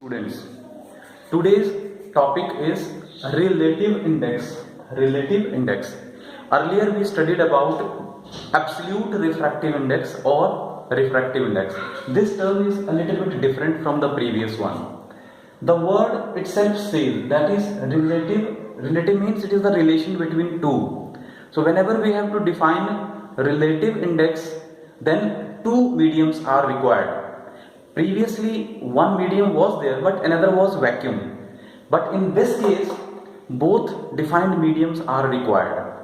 Students, today's topic is relative index. Relative index. Earlier we studied about absolute refractive index or refractive index. This term is a little bit different from the previous one. The word itself says that is relative. Relative means it is the relation between two. So whenever we have to define relative index, then two mediums are required. Previously one medium was there but another was vacuum. But in this case both defined mediums are required.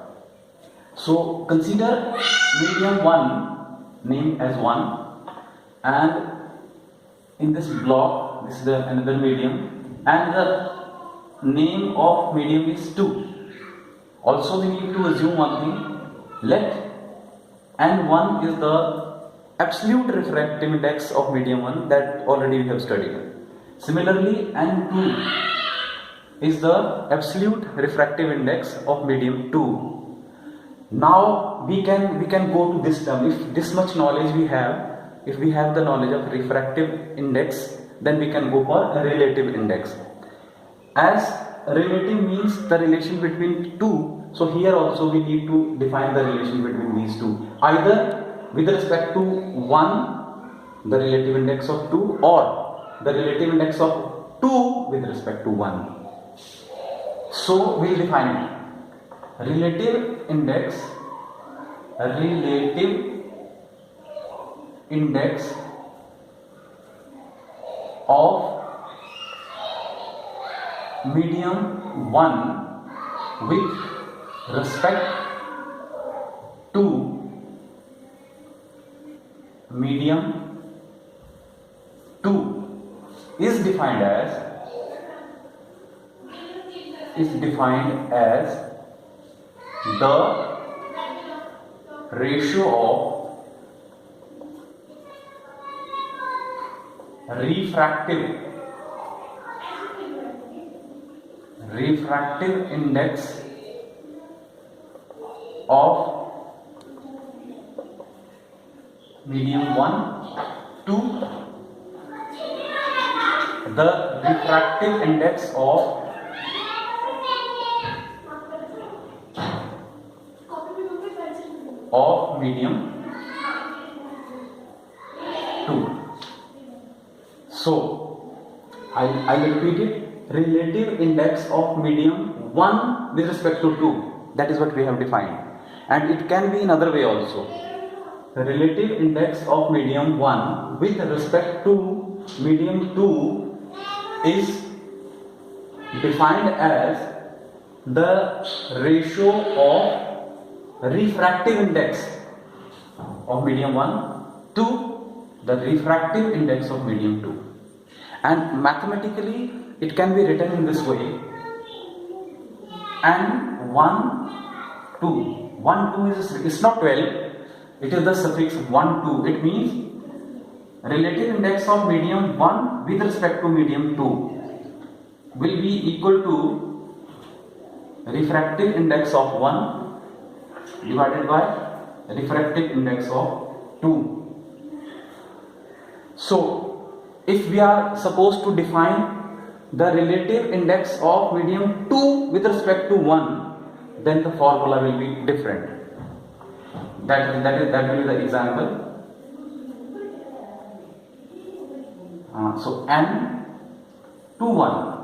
So consider medium 1 named as 1, and in this block this is another medium, and the name of medium is 2. Also we need to assume one thing, let N1 is the absolute refractive index of medium 1 that already we have studied. Similarly, N2 is the absolute refractive index of medium 2. Now we can go to this term. If this much knowledge we have, if we have the knowledge of refractive index, then we can go for a relative index. As relative means the relation between two, so here also we need to define the relation between these two. Either with respect to 1, the relative index of 2, or the relative index of 2 with respect to 1. So we will define it. Relative index of medium 1 with respect to medium 2 is defined as the ratio of refractive index of medium 1 to the refractive index of medium 2. So I will repeat it. Relative index of medium 1 with respect to 2. That is what we have defined. And it can be in other way also. The relative index of medium 1 with respect to medium 2 is defined as the ratio of refractive index of medium 1 to the refractive index of medium 2. And mathematically it can be written in this way: N1 2. 1 2 is not 12, it is the suffix 1 2. It means relative index of medium 1 with respect to medium 2 will be equal to refractive index of 1 divided by refractive index of 2. So if we are supposed to define the relative index of medium 2 with respect to 1, then the formula will be different. That will be the example. So N 2 1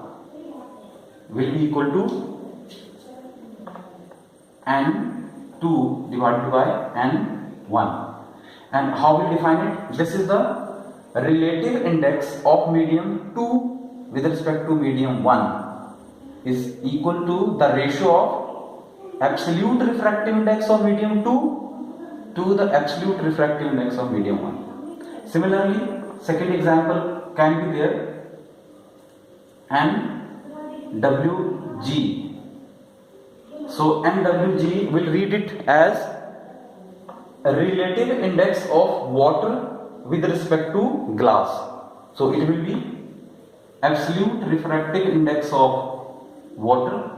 will be equal to N 2 divided by N 1. And how we define it? This is the relative index of medium 2 with respect to medium 1 is equal to the ratio of absolute refractive index of medium 2 to the absolute refractive index of medium 1. Similarly, second example can be there, NWG. So NWG will read it as a relative index of water with respect to glass. So it will be absolute refractive index of water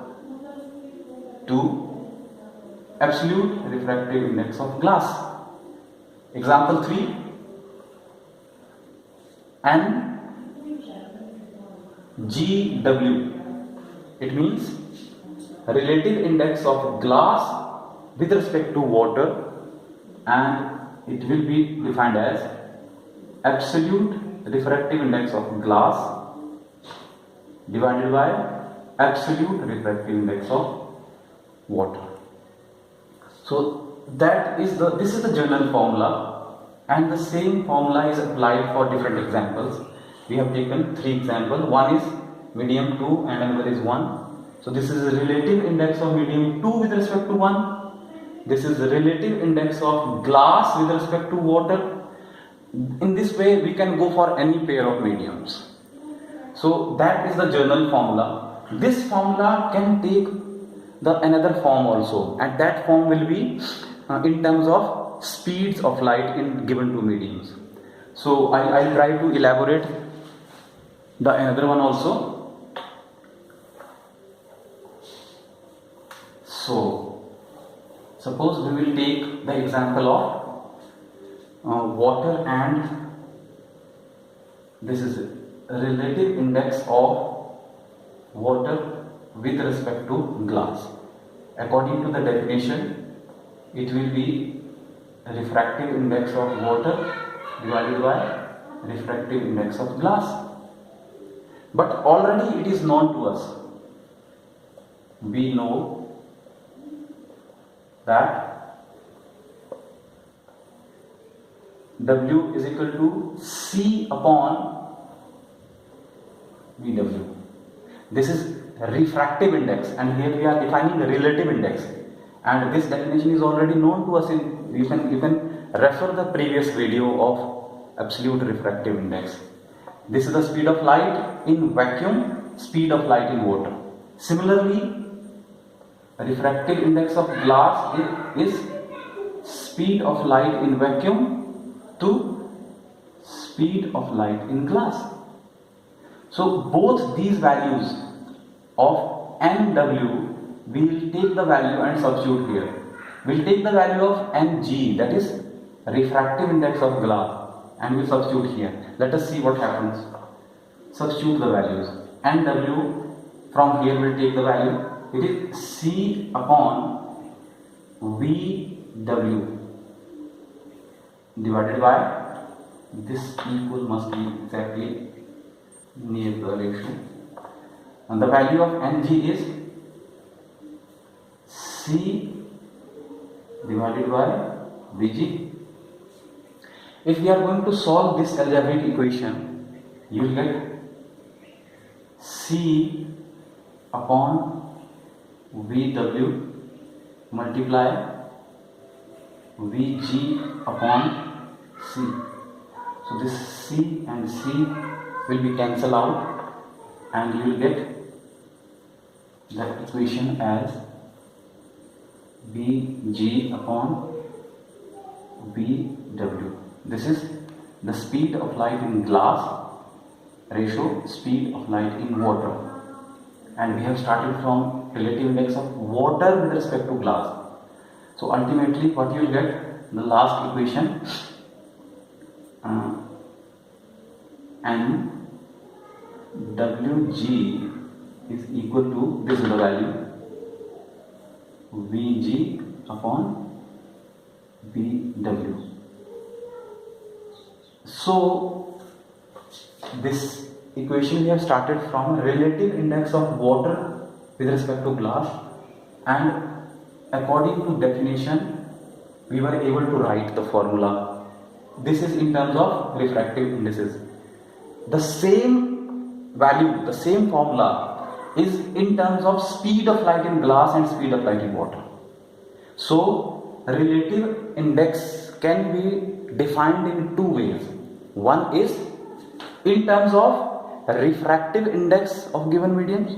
to absolute refractive index of glass. Example 3, N GW. It means relative index of glass with respect to water, and it will be defined as absolute refractive index of glass divided by absolute refractive index of water. So this is the general formula, and the same formula is applied for different examples. We have taken 3 examples. One is medium 2 and another is 1. So this is the relative index of medium 2 with respect to 1. This is the relative index of glass with respect to water. In this way we can go for any pair of mediums. So that is the general formula. This formula can take the another form also, and that form will be in terms of speeds of light in given two mediums. So I'll try to elaborate the another one also. So suppose we will take the example of water, and this is relative index of water with respect to glass. According to the definition, it will be refractive index of water divided by refractive index of glass. But already it is known to us. We know that W is equal to C upon VW. This is refractive index, and here we are defining the relative index, and this definition is already known to us. You can refer the previous video of absolute refractive index. This is the speed of light in vacuum, speed of light in water. Similarly, refractive index of glass is speed of light in vacuum to speed of light in glass. So both these values of NW, we will take the value and substitute here. We will take the value of NG, that is refractive index of glass, and we substitute here. Let us see what happens. Substitute the values. NW, from here we will take the value. It is C upon VW divided by, this equal must be exactly near the ratio, and the value of Ng is C divided by Vg. If we are going to solve this algebraic equation, you will get C upon VW multiply Vg upon C. So this C and C will be cancelled out, and you will get the equation as Vg upon Vw. This is the speed of light in glass ratio speed of light in water, and we have started from relative index of water with respect to glass. So ultimately what you will get, the last equation, and Wg is equal to, this is the value, Vg upon Vw. So this equation we have started from relative index of water with respect to glass, and according to definition we were able to write the formula. This is in terms of refractive indices. The same value, the same formula is in terms of speed of light in glass and speed of light in water. So relative index can be defined in two ways. One is in terms of refractive index of given mediums,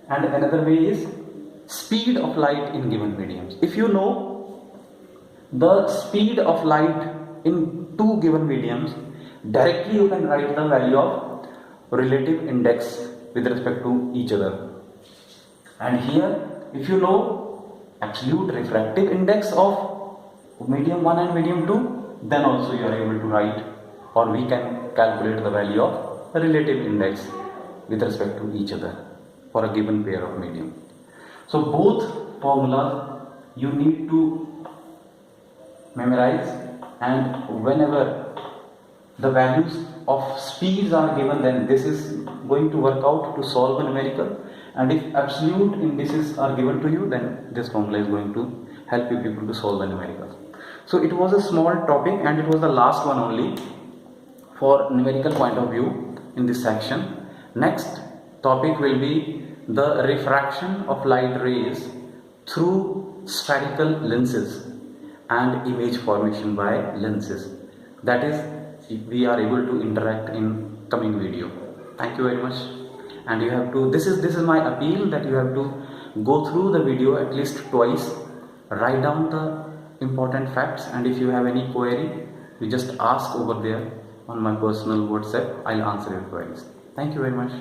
and another way is speed of light in given mediums. If you know the speed of light in two given mediums, directly you can write the value of relative index with respect to each other. And here, if you know absolute refractive index of medium 1 and medium 2, then also you are able to write, or we can calculate the value of relative index with respect to each other for a given pair of medium. So both formulas you need to memorize, and whenever the values of speeds are given, then this is going to work out to solve a numerical, and if absolute indices are given to you, then this formula is going to help you people to solve the numerical. So it was a small topic and it was the last one only for numerical point of view in this section. Next topic will be the refraction of light rays through spherical lenses and image formation by lenses. That is, we are able to interact in coming video. Thank you very much. And you have to, this is my appeal, that you have to go through the video at least twice, write down the important facts, and if you have any query, you just ask over there on my personal WhatsApp. I'll answer your queries. Thank you very much.